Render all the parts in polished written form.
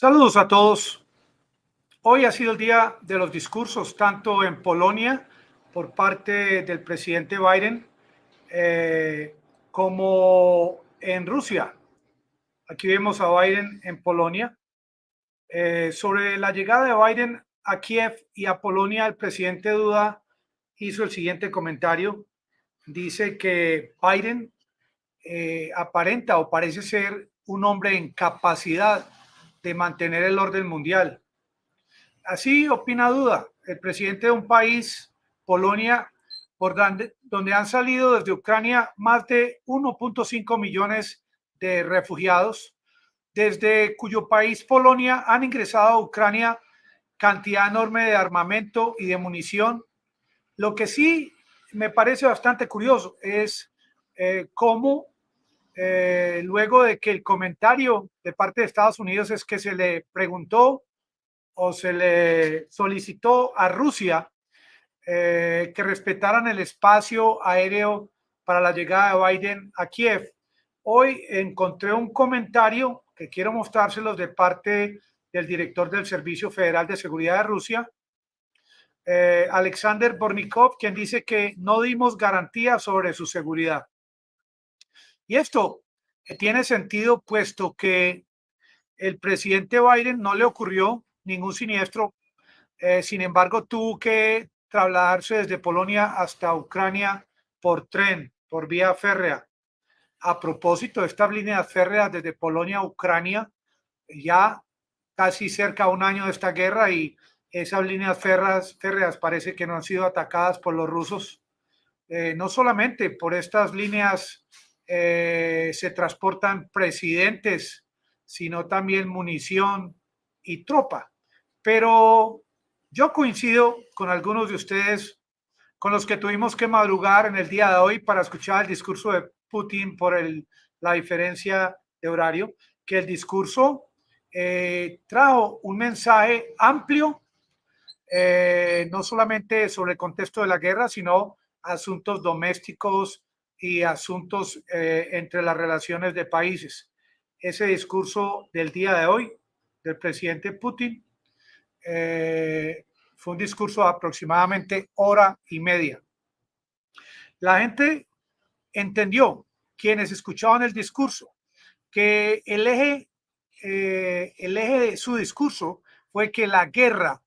Saludos a todos. Hoy ha sido el día de los discursos, tanto en Polonia por parte del presidente Biden eh, como en Rusia. Aquí vemos a Biden en Polonia. Sobre la llegada de Biden a Kiev y a Polonia, el presidente Duda hizo el siguiente comentario. Dice que Biden aparenta o parece ser un hombre en capacidad de mantener el orden mundial. Así opina Duda, el presidente de un país, Polonia, por donde han salido desde Ucrania más de 1.5 millones de refugiados, desde cuyo país, Polonia, han ingresado a Ucrania cantidad enorme de armamento y de munición. Lo que sí me parece bastante curioso es cómo luego de que el comentario de parte de Estados Unidos es que se le preguntó o se le solicitó a Rusia que respetaran el espacio aéreo para la llegada de Biden a Kiev. Hoy encontré un comentario que quiero mostrárselos de parte del director del Servicio Federal de Seguridad de Rusia, Alexander Bornikov, quien dice que no dimos garantía sobre su seguridad. Y esto tiene sentido puesto que el presidente Biden no le ocurrió ningún siniestro. Sin embargo, tuvo que trasladarse desde Polonia hasta Ucrania por tren, por vía férrea. A propósito de estas líneas férreas desde Polonia a Ucrania, ya casi cerca de un año de esta guerra, y esas líneas férreas parece que no han sido atacadas por los rusos. No solamente por estas líneas se transportan presidentes, sino también munición y tropa. Pero yo coincido con algunos de ustedes con los que tuvimos que madrugar en el día de hoy para escuchar el discurso de Putin por la diferencia de horario, que el discurso trajo un mensaje amplio, no solamente sobre el contexto de la guerra, sino asuntos domésticos y asuntos entre las relaciones de países. Ese discurso del día de hoy del presidente Putin fue un discurso de aproximadamente hora y media. La gente entendió, quienes escuchaban el discurso, que el eje de su discurso fue que la guerra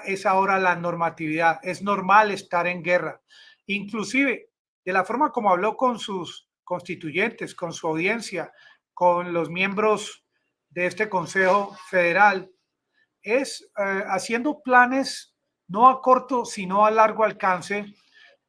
es ahora la normatividad, es normal estar en guerra. Inclusive, de la forma como habló con sus constituyentes, con su audiencia, con los miembros de este Consejo Federal, es haciendo planes no a corto, sino a largo alcance.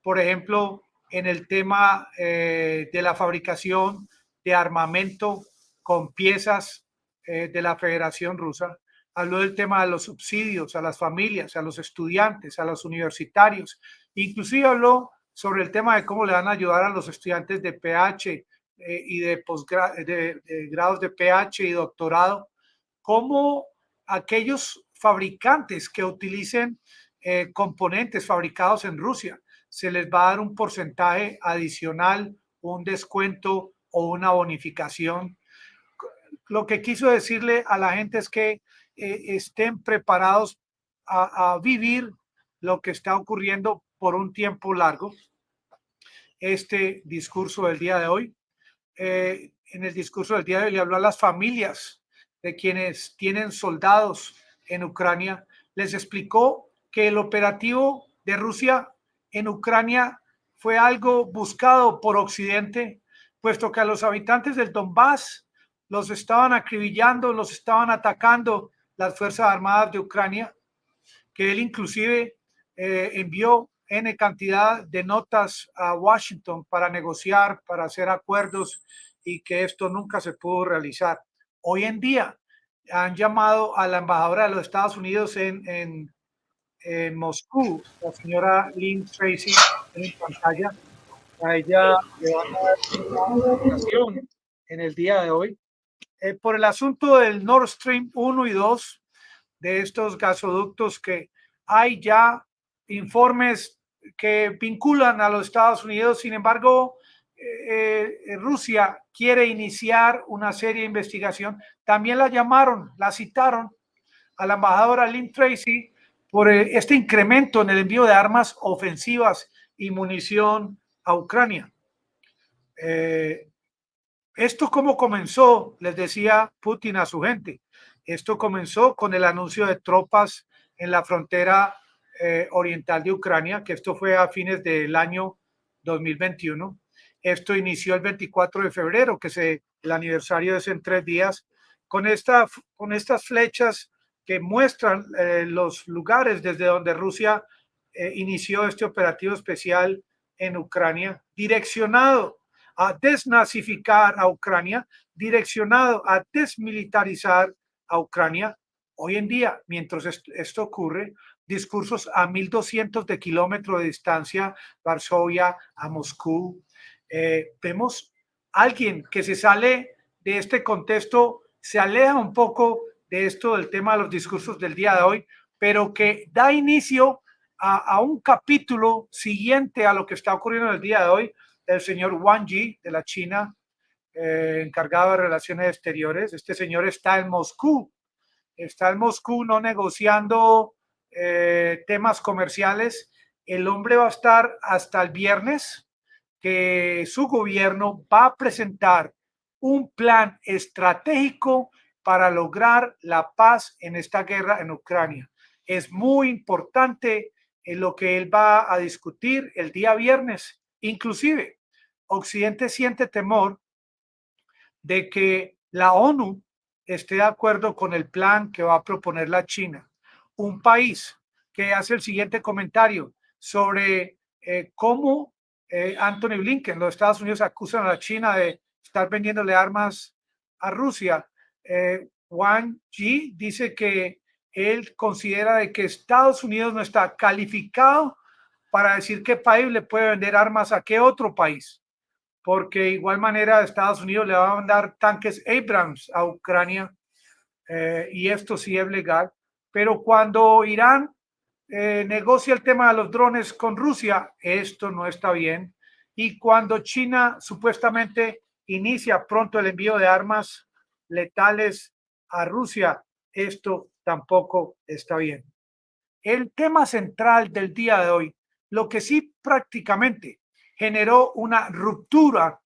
Por ejemplo, en el tema de la fabricación de armamento con piezas de la Federación Rusa. Habló del tema de los subsidios a las familias, a los estudiantes, a los universitarios. Inclusive habló sobre el tema de cómo le van a ayudar a los estudiantes de PH y de grados de PH y doctorado, cómo aquellos fabricantes que utilicen componentes fabricados en Rusia se les va a dar un porcentaje adicional, un descuento o una bonificación. Lo que quiso decirle a la gente es que estén preparados a vivir lo que está ocurriendo por un tiempo largo. Este discurso del día de hoy, en el discurso del día de hoy le habló a las familias de quienes tienen soldados en Ucrania, les explicó que el operativo de Rusia en Ucrania fue algo buscado por Occidente, puesto que a los habitantes del Donbass los estaban acribillando, los estaban atacando las Fuerzas Armadas de Ucrania, que él inclusive envió N cantidad de notas a Washington para negociar, para hacer acuerdos, y que esto nunca se pudo realizar. Hoy en día han llamado a la embajadora de los Estados Unidos en Moscú, la señora Lynn Tracy, en pantalla. A ella le van a dar una explicación en el día de hoy por el asunto del Nord Stream 1 y 2, de estos gasoductos que hay ya informes que vinculan a los Estados Unidos. Sin embargo, Rusia quiere iniciar una serie de investigación. También la llamaron, la citaron a la embajadora Lynn Tracy por este incremento en el envío de armas ofensivas y munición a Ucrania. ¿Esto cómo comenzó? Les decía Putin a su gente. Esto comenzó con el anuncio de tropas en la frontera oriental de Ucrania, que esto fue a fines del año 2021. Esto inició el 24 de febrero, que es el aniversario es en 3 días, con estas flechas que muestran los lugares desde donde Rusia inició este operativo especial en Ucrania, direccionado a desnazificar a Ucrania, direccionado a desmilitarizar a Ucrania. Hoy en día, mientras esto ocurre, discursos a 1.200 de kilómetros de distancia, Varsovia a Moscú. Vemos a alguien que se sale de este contexto, se aleja un poco de esto del tema de los discursos del día de hoy, pero que da inicio a un capítulo siguiente a lo que está ocurriendo en el día de hoy, el señor Wang Yi de la China, encargado de relaciones exteriores. Este señor está en Moscú no negociando temas comerciales. El hombre va a estar hasta el viernes, que su gobierno va a presentar un plan estratégico para lograr la paz en esta guerra en Ucrania. Es muy importante en lo que él va a discutir el día viernes. Inclusive, Occidente siente temor de que la ONU esté de acuerdo con el plan que va a proponer la China. Un país que hace el siguiente comentario sobre cómo Anthony Blinken, los Estados Unidos acusan a la China de estar vendiéndole armas a Rusia. Wang Yi dice que él considera de que Estados Unidos no está calificado para decir qué país le puede vender armas a qué otro país, porque de igual manera Estados Unidos le va a mandar tanques Abrams a Ucrania, y esto sí es legal, pero cuando Irán negocia el tema de los drones con Rusia, esto no está bien, y cuando China supuestamente inicia pronto el envío de armas letales a Rusia, esto tampoco está bien. El tema central del día de hoy, lo que sí prácticamente generó una ruptura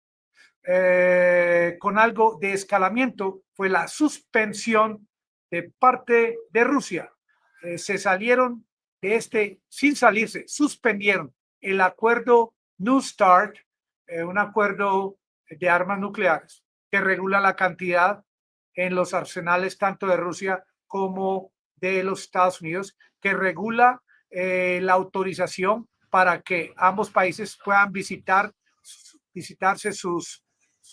con algo de escalamiento, fue la suspensión de parte de Rusia. Se salieron de sin salirse, suspendieron el acuerdo New START, un acuerdo de armas nucleares que regula la cantidad en los arsenales tanto de Rusia como de los Estados Unidos, que regula la autorización para que ambos países puedan visitarse sus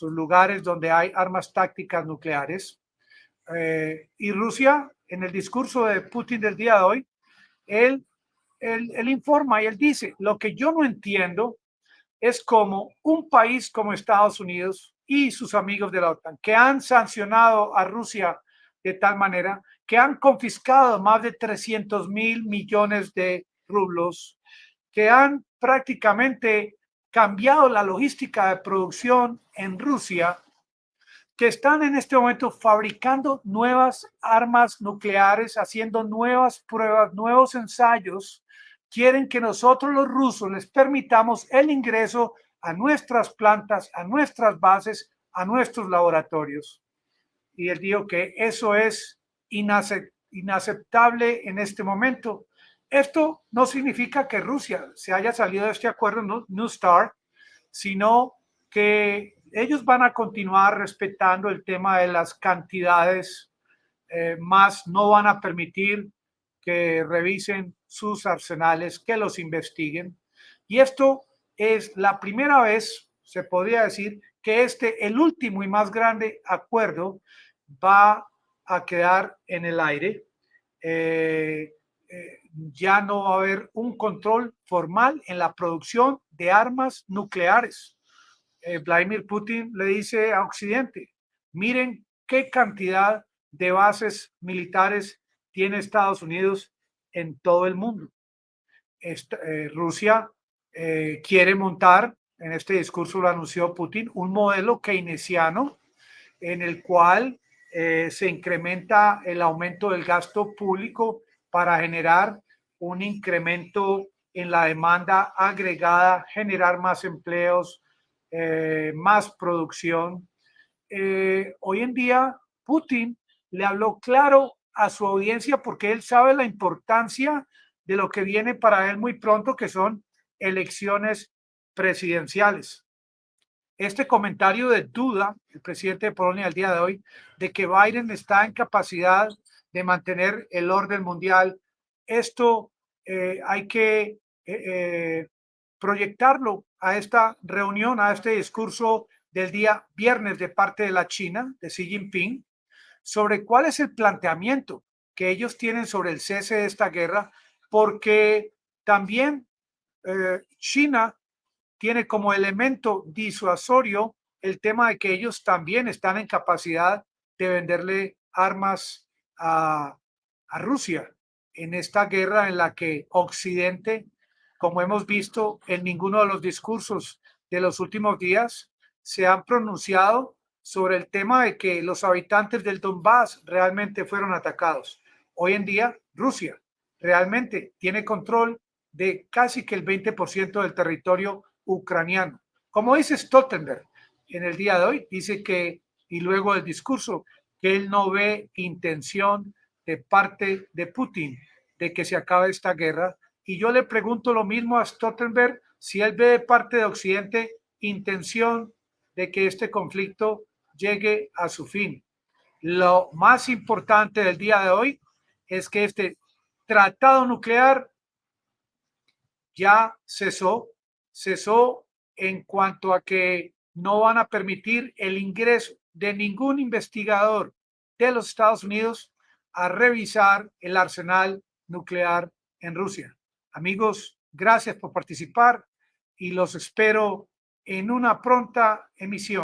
lugares donde hay armas tácticas nucleares. Y Rusia, en el discurso de Putin del día de hoy, él informa y él dice, lo que yo no entiendo es cómo un país como Estados Unidos y sus amigos de la OTAN, que han sancionado a Rusia de tal manera, que han confiscado más de 300.000 millones de rublos, que han prácticamente cambiado la logística de producción en Rusia, que están en este momento fabricando nuevas armas nucleares, haciendo nuevas pruebas, nuevos ensayos, quieren que nosotros los rusos les permitamos el ingreso a nuestras plantas, a nuestras bases, a nuestros laboratorios. Y él dijo que eso es inaceptable en este momento. Esto no significa que Rusia se haya salido de este acuerdo New START, sino que ellos van a continuar respetando el tema de las cantidades, más no van a permitir que revisen sus arsenales, que los investiguen. Y esto es la primera vez, se podría decir, que el último y más grande acuerdo va a quedar en el aire. Ya no va a haber un control formal en la producción de armas nucleares. Vladimir Putin le dice a Occidente, miren qué cantidad de bases militares tiene Estados Unidos en todo el mundo. Rusia quiere montar en este discurso lo anunció Putin, un modelo keynesiano en el cual se incrementa el aumento del gasto público para generar un incremento en la demanda agregada, generar más empleos, más producción. Hoy en día Putin le habló claro a su audiencia porque él sabe la importancia de lo que viene para él muy pronto, que son elecciones presidenciales. Este comentario de Duda, el presidente de Polonia al día de hoy, de que Biden está en capacidad de mantener el orden mundial, esto hay que proyectarlo a esta reunión, a este discurso del día viernes de parte de la China, de Xi Jinping, sobre cuál es el planteamiento que ellos tienen sobre el cese de esta guerra, porque también China tiene como elemento disuasorio el tema de que ellos también están en capacidad de venderle armas a Rusia en esta guerra en la que Occidente, como hemos visto en ninguno de los discursos de los últimos días, se han pronunciado sobre el tema de que los habitantes del Donbass realmente fueron atacados. Hoy en día, Rusia realmente tiene control de casi que el 20% del territorio ucraniano. Como dice Stoltenberg en el día de hoy, dice que, y luego del discurso, que él no ve intención de parte de Putin de que se acabe esta guerra. Y yo le pregunto lo mismo a Stoltenberg, si él ve de parte de Occidente intención de que este conflicto llegue a su fin. Lo más importante del día de hoy es que este tratado nuclear ya cesó en cuanto a que no van a permitir el ingreso de ningún investigador de los Estados Unidos a revisar el arsenal nuclear en Rusia. Amigos, gracias por participar y los espero en una pronta emisión.